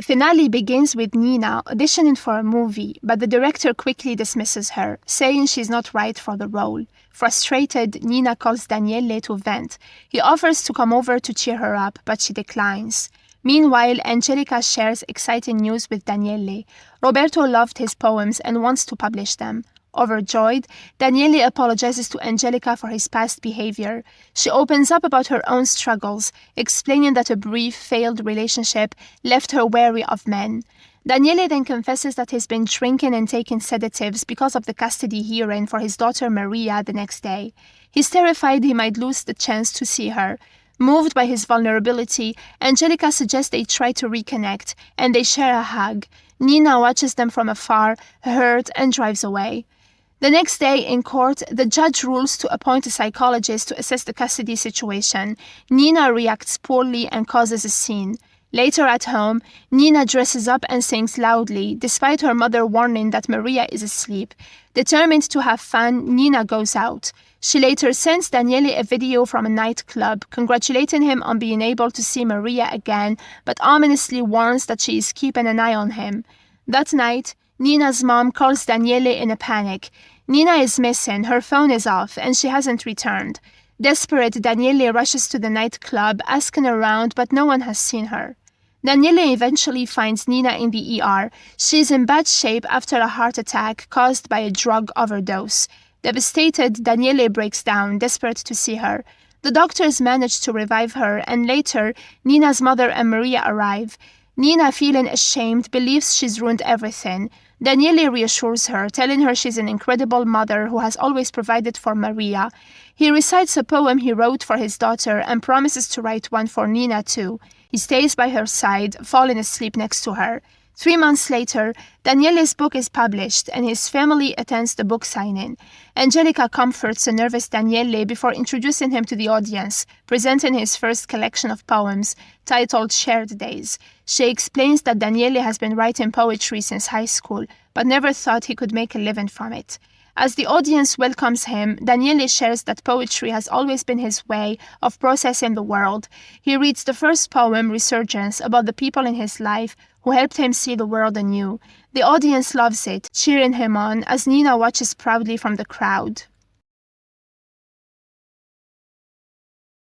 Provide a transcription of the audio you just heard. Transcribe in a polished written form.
The finale begins with Nina auditioning for a movie, but the director quickly dismisses her, saying she's not right for the role. Frustrated, Nina calls Daniele to vent. He offers to come over to cheer her up, but she declines. Meanwhile, Angelica shares exciting news with Daniele. Roberto loved his poems and wants to publish them. Overjoyed, Daniele apologizes to Angelica for his past behavior. She opens up about her own struggles, explaining that a brief, failed relationship left her wary of men. Daniele then confesses that he's been drinking and taking sedatives because of the custody hearing for his daughter Maria the next day. He's terrified he might lose the chance to see her. Moved by his vulnerability, Angelica suggests they try to reconnect, and they share a hug. Nina watches them from afar, hurt, and drives away. The next day, in court, the judge rules to appoint a psychologist to assess the custody situation. Nina reacts poorly and causes a scene. Later at home, Nina dresses up and sings loudly, despite her mother warning that Maria is asleep. Determined to have fun, Nina goes out. She later sends Daniele a video from a nightclub, congratulating him on being able to see Maria again, but ominously warns that she is keeping an eye on him. That night, Nina's mom calls Daniele in a panic. Nina is missing, her phone is off, and she hasn't returned. Desperate, Daniele rushes to the nightclub, asking around, but no one has seen her. Daniele eventually finds Nina in the ER. She is in bad shape after a heart attack caused by a drug overdose. Devastated, Daniele breaks down, desperate to see her. The doctors manage to revive her, and later, Nina's mother and Maria arrive. Nina, feeling ashamed, believes she's ruined everything. Daniele reassures her, telling her she's an incredible mother who has always provided for Maria. He recites a poem he wrote for his daughter and promises to write one for Nina too. He stays by her side, falling asleep next to her. 3 months later, Daniele's book is published and his family attends the book signing. Angelica comforts a nervous Daniele before introducing him to the audience, presenting his first collection of poems, titled Shared Days. She explains that Daniele has been writing poetry since high school, but never thought he could make a living from it. As the audience welcomes him, Daniele shares that poetry has always been his way of processing the world. He reads the first poem, Resurgence, about the people in his life who helped him see the world anew. The audience loves it, cheering him on as Nina watches proudly from the crowd.